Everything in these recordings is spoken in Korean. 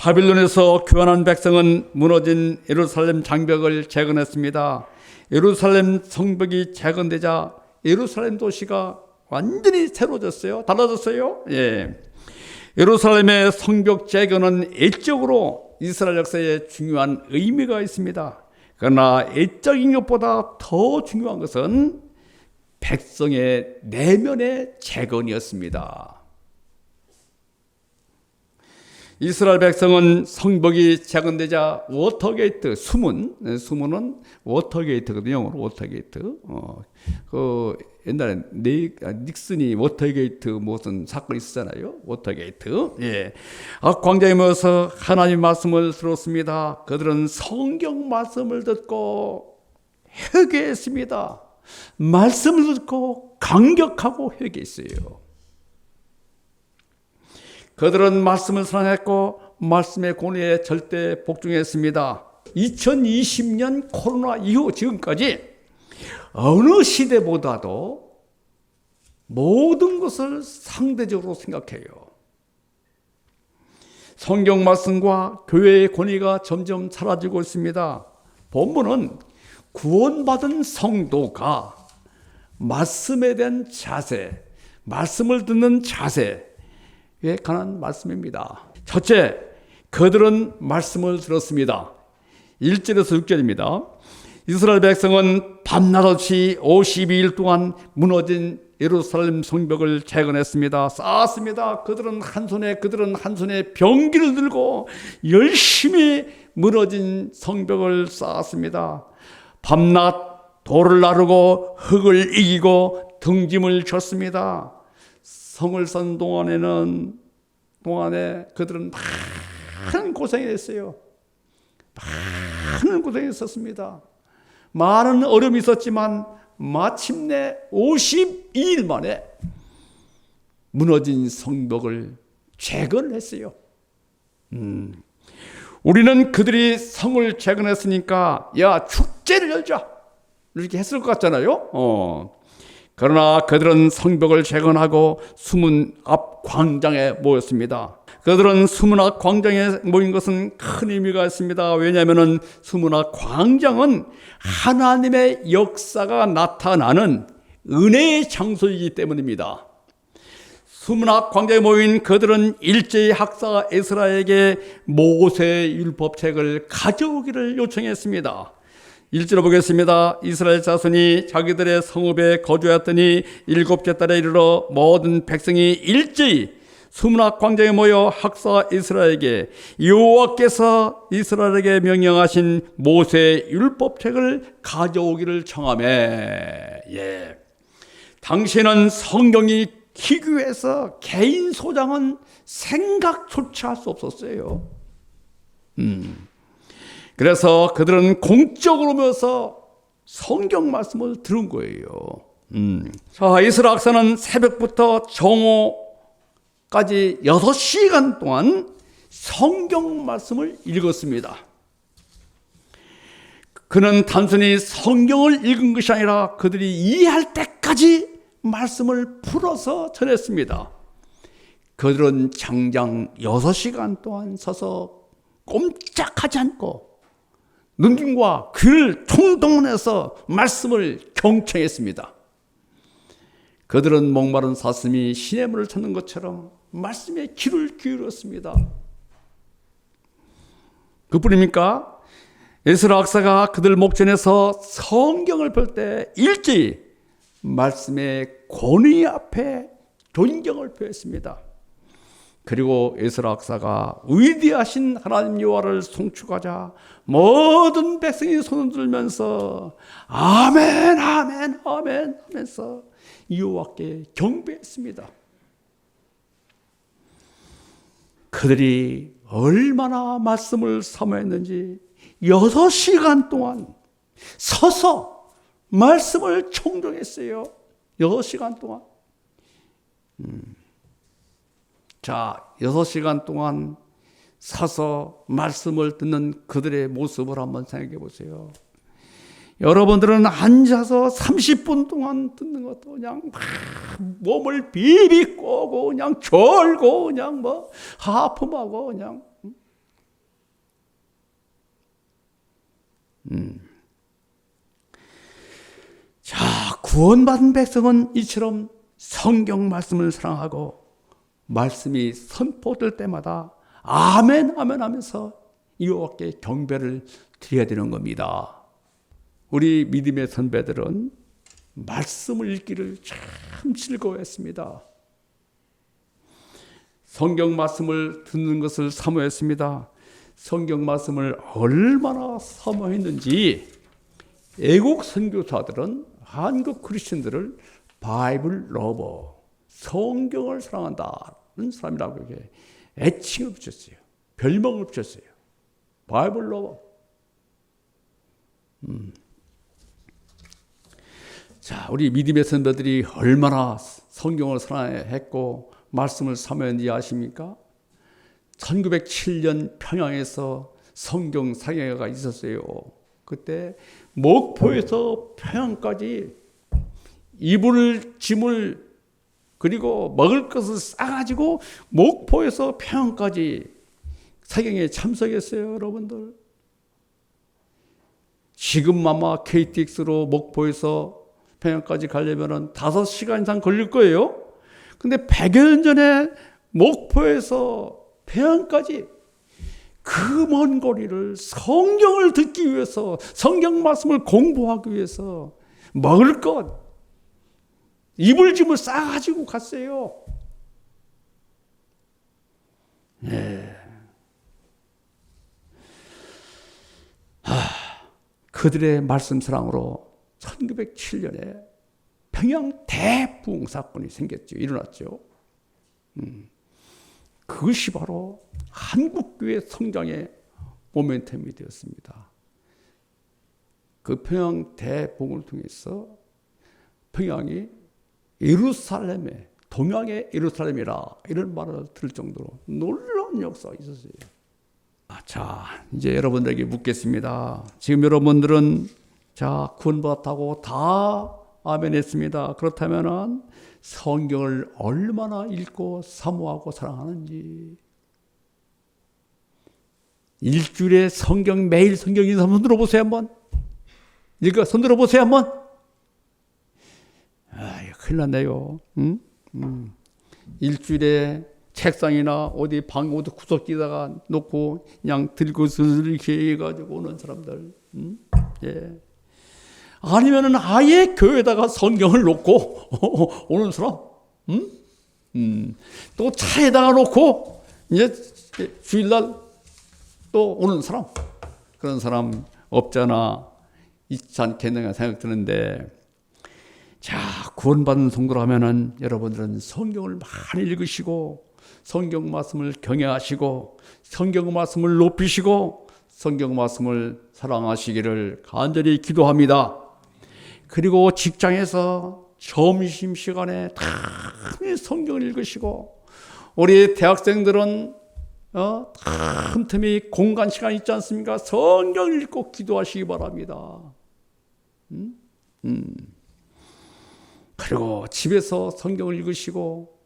바빌론에서 교환한 백성은 무너진 예루살렘 장벽을 재건했습니다. 예루살렘 성벽이 재건되자 예루살렘 도시가 완전히 새로워졌어요. 달라졌어요. 예루살렘의 성벽 재건은 애적으로 이스라엘 역사에 중요한 의미가 있습니다. 그러나 애적인 것보다 더 중요한 것은 백성의 내면의 재건이었습니다. 이스라엘 백성은 성벽이 재건되자 워터게이트, 수문은 워터게이트거든요. 영어로 워터게이트. 옛날에 닉슨이 워터게이트 무슨 사건이 있었잖아요. 워터게이트. 광장에 모여서 하나님 말씀을 들었습니다. 그들은 성경 말씀을 듣고 회개했습니다. 말씀을 듣고 감격하고 회개했어요. 그들은 말씀을 사랑했고 말씀의 권위에 절대 복종했습니다. 2020년 코로나 이후 지금까지 어느 시대보다도 모든 것을 상대적으로 생각해요. 성경 말씀과 교회의 권위가 점점 사라지고 있습니다. 본문은 구원받은 성도가 말씀에 대한 자세, 말씀을 듣는 자세에 관한 말씀입니다. 첫째, 그들은 말씀을 들었습니다. 1절에서 6절입니다. 이스라엘 백성은 밤낮 없이 52일 동안 무너진 예루살렘 성벽을 재건했습니다. 쌓았습니다. 그들은 한 손에 병기를 들고 열심히 무너진 성벽을 쌓았습니다. 밤낮 돌을 나르고 흙을 이기고 등짐을 졌습니다. 성을 쌓는 동안에 그들은 많은 고생을 했어요. 많은 고생을 했었습니다. 많은 어려움이 있었지만 마침내 52일 만에 무너진 성벽을 재건했어요. 우리는 그들이 성을 재건했으니까 야 축제를 열자 이렇게 했을 것 같잖아요. 그러나 그들은 성벽을 재건하고 수문 앞 광장에 모였습니다. 그들은 수문 앞 광장에 모인 것은 큰 의미가 있습니다. 왜냐하면 수문 앞 광장은 하나님의 역사가 나타나는 은혜의 장소이기 때문입니다. 수문 앞 광장에 모인 그들은 일제히 학사 에스라에게 모세의 율법책을 가져오기를 요청했습니다. 1절을 보겠습니다. 이스라엘 자손이 자기들의 성읍에 거주하였더니 7째 달에 이르러 모든 백성이 일제히 수문 앞 광장에 모여 학사 이스라엘에게 여호와께서 이스라엘에게 명령하신 모세의 율법책을 가져오기를 청하매. 당시에는 성경이 희귀해서 개인 소장은 생각조차 할 수 없었어요. 그래서 그들은 공적으로 모여서 성경 말씀을 들은 거예요. 이스라엘 학사는 새벽부터 정오까지 6시간 동안 성경 말씀을 읽었습니다. 그는 단순히 성경을 읽은 것이 아니라 그들이 이해할 때까지 말씀을 풀어서 전했습니다. 그들은 장장 6시간 동안 서서 꼼짝하지 않고 눈과 귀를 통동원해서 말씀을 경청했습니다. 그들은 목마른 사슴이 시냇물을 찾는 것처럼 말씀에 귀를 기울였습니다. 그뿐입니까? 에스라 학사가 그들 목전에서 성경을 펼 때 일제히 말씀의 권위 앞에 존경을 표했습니다. 그리고 에스라 학사가 위대하신 하나님 여호와를 송축하자 모든 백성이 손을 들면서 아멘 아멘 아멘 하면서 여호와께 경배했습니다. 그들이 얼마나 말씀을 사모했는지 6시간 동안 서서 말씀을 청종했어요. 6시간 동안. 6시간 동안 서서 말씀을 듣는 그들의 모습을 한번 생각해 보세요. 여러분들은 앉아서 30분 동안 듣는 것도 그냥 막 몸을 비비 꼬고 그냥 졸고 그냥 하품하고 그냥 자, 구원받은 백성은 이처럼 성경 말씀을 사랑하고 말씀이 선포될 때마다 아멘 아멘 하면서 여호와께 경배를 드려야 되는 겁니다. 우리 믿음의 선배들은 말씀을 읽기를 참 즐거워했습니다. 성경 말씀을 듣는 것을 사모했습니다. 성경 말씀을 얼마나 사모했는지 애국 선교사들은 한국 크리스천들을 바이블 러버, 성경을 사랑한다는 사람이라고 이렇게 애칭을 붙였어요. 별명을 붙였어요. 바이블 러버. 자, 우리 믿음의 선배들이 얼마나 성경을 사랑했고 말씀을 사모했는지 아십니까? 1907년 평양에서 성경 상해가 있었어요. 그때 목포에서 평양까지 이불, 짐을 그리고 먹을 것을 싸가지고 목포에서 평양까지 사경에 참석했어요, 여러분들. 지금 아마 KTX로 목포에서 평양까지 가려면 5시간 이상 걸릴 거예요. 근데 100여 년 전에 목포에서 평양까지 그 먼 거리를 성경을 듣기 위해서, 성경 말씀을 공부하기 위해서 먹을 것, 이불짐을 싸가지고 갔어요. 네. 그들의 말씀 사랑으로 1907년에 평양 대부흥 사건이 생겼죠. 일어났죠. 그것이 바로 한국교회 성장의 모멘텀이 되었습니다. 그 평양 대부흥을 통해서 평양이 예루살렘의 동양의 예루살렘이라 이런 말을 들을 정도로 놀라운 역사가 있었어요. 자, 이제 여러분들에게 묻겠습니다. 지금 여러분들은 자, 구원받았다고 다 아멘 했습니다. 그렇다면 성경을 얼마나 읽고 사모하고 사랑하는지, 일주일에 성경 매일 성경 읽는 사람 손 들어보세요 한번. 손 들어보세요 한번. 큰일 났네요. 일주일에 책상이나 어디 방 어디 구석기다가 놓고 그냥 들고 슬슬 이렇게 해가지고 오는 사람들. 예. 아니면은 아예 교회에다가 성경을 놓고 오는 사람. 또 차에다가 놓고 이제 주일날 또 오는 사람. 그런 사람 없잖아. 있지 않겠는가 생각 드는데, 자, 구원받은 성도라면은 여러분들은 성경을 많이 읽으시고 성경 말씀을 경외하시고 성경 말씀을 높이시고 성경 말씀을 사랑하시기를 간절히 기도합니다. 그리고 직장에서 점심시간에 다 성경을 읽으시고, 우리 대학생들은 틈틈이 공간 시간 있지 않습니까? 성경을 읽고 기도하시기 바랍니다. 그리고 집에서 성경을 읽으시고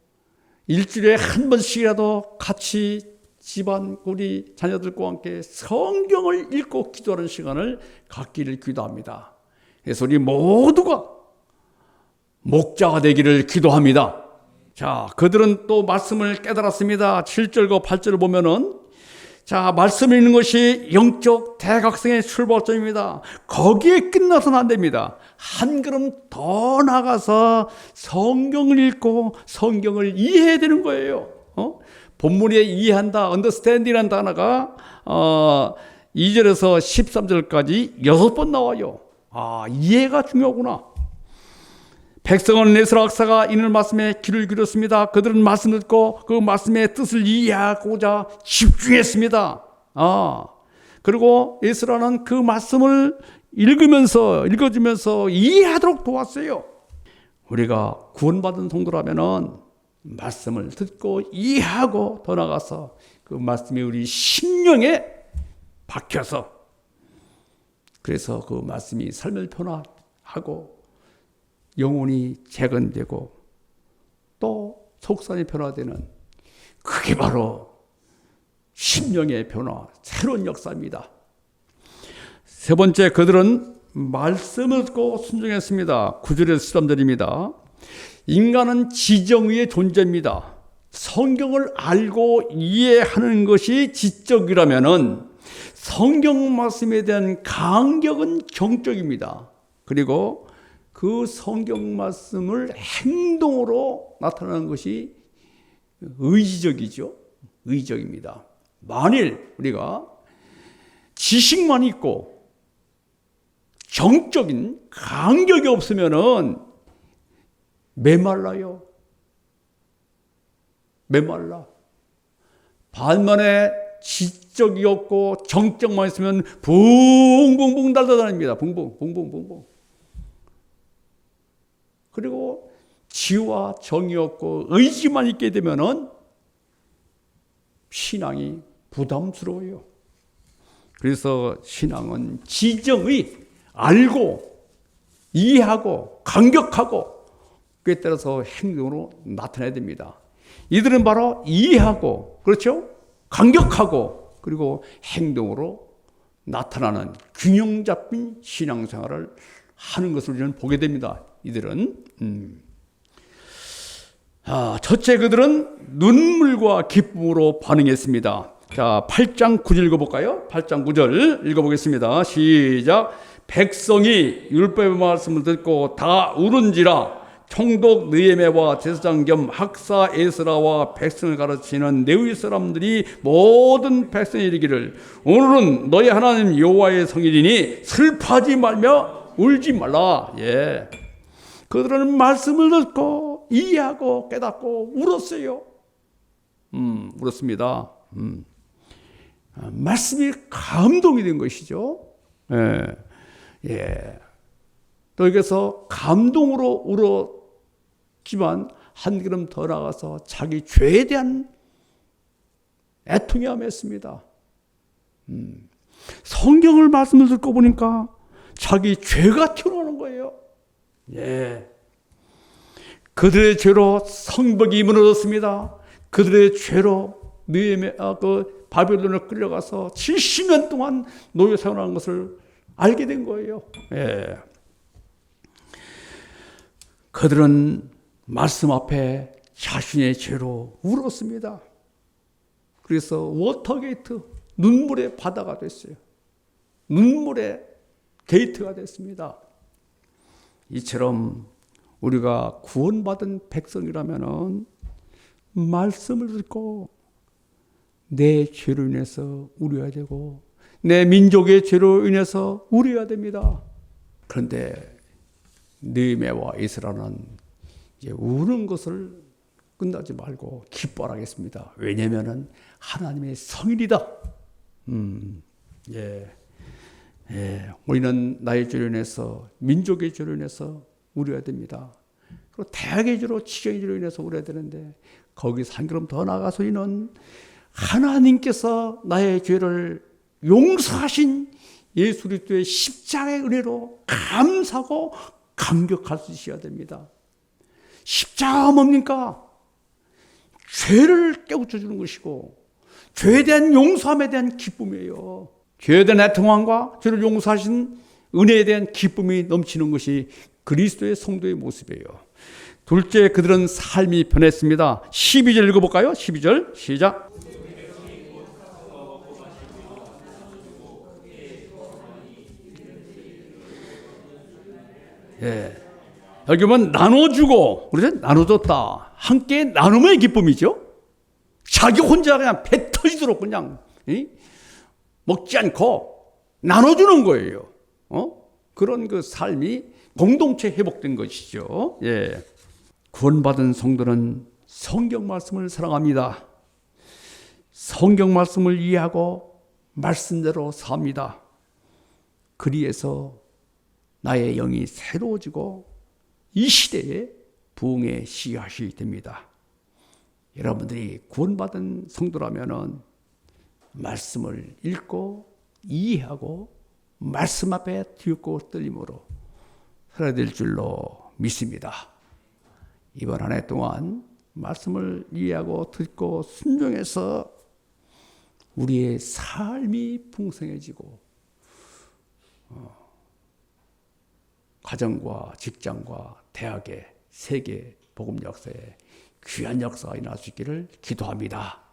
일주일에 한 번씩이라도 같이 집안 우리 자녀들과 함께 성경을 읽고 기도하는 시간을 갖기를 기도합니다. 그래서 우리 모두가 목자가 되기를 기도합니다. 자, 그들은 또 말씀을 깨달았습니다. 7절과 8절을 보면은, 자, 말씀 읽는 것이 영적 대각성의 출발점입니다. 거기에 끝나서는 안 됩니다. 한 걸음 더 나가서 성경을 읽고 성경을 이해해야 되는 거예요. 본문에 이해한다, understand이라는 단어가 2절에서 13절까지 6번 나와요. 이해가 중요하구나. 백성은 에스라 박사가 이는 말씀에 귀를 기울였습니다. 그들은 말씀 듣고 그 말씀의 뜻을 이해하고자 집중했습니다. 그리고 에스라는 그 말씀을 읽어주면서 이해하도록 도왔어요. 우리가 구원받은 성도라면은 말씀을 듣고 이해하고 더 나가서 그 말씀이 우리 심령에 박혀서, 그래서 그 말씀이 삶을 변화하고 영혼이 재건되고 또 속산이 변화되는, 그게 바로 심령의 변화, 새로운 역사입니다. 세 번째, 그들은 말씀을 듣고 순종했습니다. 9절에서 13절입니다. 인간은 지정의의 존재입니다. 성경을 알고 이해하는 것이 지적이라면은 성경 말씀에 대한 간격은 정적입니다. 그리고 그 성경 말씀을 행동으로 나타나는 것이 의지적이죠. 의지적입니다. 만일 우리가 지식만 있고 정적인 간격이 없으면은 메말라요. 메말라. 반면에 지적이 없고 정적만 있으면 붕붕붕 달려다닙니다. 붕붕붕붕붕. 그리고 지와 정이 없고 의지만 있게 되면은 신앙이 부담스러워요. 그래서 신앙은 지정의, 알고 이해하고 감격하고 그에 따라서 행동으로 나타나야 됩니다. 이들은 바로 이해하고, 그렇죠? 감격하고, 그리고 행동으로 나타나는 균형 잡힌 신앙생활을 하는 것을 우리는 보게 됩니다. 이들은 첫째, 그들은 눈물과 기쁨으로 반응했습니다. 자, 8장 9절 읽어볼까요? 8장 9절 읽어보겠습니다. 시작. 백성이 율법의 말씀을 듣고 다 울은지라. 총독 느헤미야와 제사장 겸 학사 에스라와 백성을 가르치는 레위 사람들이 모든 백성이 이르기를 오늘은 너희 하나님 여호와의 성일이니 슬퍼하지 말며 울지 말라. 예. 그들은 말씀을 듣고 이해하고 깨닫고 울었어요. 울었습니다. 말씀이 감동이 된 것이죠. 예. 예. 또 여기서 감동으로 울었지만 한 걸음 더 나가서 자기 죄에 대한 애통함이 했습니다. 성경을 말씀을 듣고 보니까 자기 죄가 튀어나오는 거예요. 예. 그들의 죄로 성벽이 무너졌습니다. 그들의 죄로 바벨론을 끌려가서 70년 동안 노예 생활한 것을 알게 된 거예요. 예. 그들은 말씀 앞에 자신의 죄로 울었습니다. 그래서 워터게이트, 눈물의 바다가 됐어요. 눈물의 게이트가 됐습니다. 이처럼 우리가 구원받은 백성이라면 말씀을 듣고 내 죄로 인해서 울어야 되고 내 민족의 죄로 인해서 울어야 됩니다. 그런데 느헤미야와 에스라는 이제 우는 것을 끝나지 말고 기뻐하겠습니다. 왜냐하면 하나님의 성일이다. 예. 예. 우리는 나의 죄로 인해서 민족의 죄로 인해서 울어야 됩니다. 그리고 대학의 죄로 지정의 죄로 인해서 울어야 되는데 거기서 한 걸음 더 나가서 이는 하나님께서 나의 죄를 용서하신 예수 그리스도의 십자가의 은혜로 감사하고 감격할 수 있어야 됩니다. 십자가가 뭡니까? 죄를 깨우쳐 주는 것이고 죄에 대한 용서함에 대한 기쁨이에요. 죄에 대한 애통함과 죄를 용서하신 은혜에 대한 기쁨이 넘치는 것이 그리스도의 성도의 모습이에요. 둘째, 그들은 삶이 변했습니다. 12절 읽어볼까요? 12절 시작. 예. 여기 보면 나눠주고, 그렇죠? 나눠줬다. 함께 나눔의 기쁨이죠. 자기 혼자 그냥 배 터지도록 그냥 먹지 않고 나눠주는 거예요. 그런 그 삶이 공동체 회복된 것이죠. 예. 구원받은 성도는 성경 말씀을 사랑합니다. 성경 말씀을 이해하고 말씀대로 삽니다. 그리해서 나의 영이 새로워지고 이 시대에 부흥의 씨앗이 됩니다. 여러분들이 구원받은 성도라면 말씀을 읽고 이해하고 말씀 앞에 듣고 떨림으로 살아야 될 줄로 믿습니다. 이번 한 해 동안 말씀을 이해하고 듣고 순종해서 우리의 삶이 풍성해지고 가정과 직장과 대학의 세계 복음 역사에 귀한 역사가 일어날 수 있기를 기도합니다.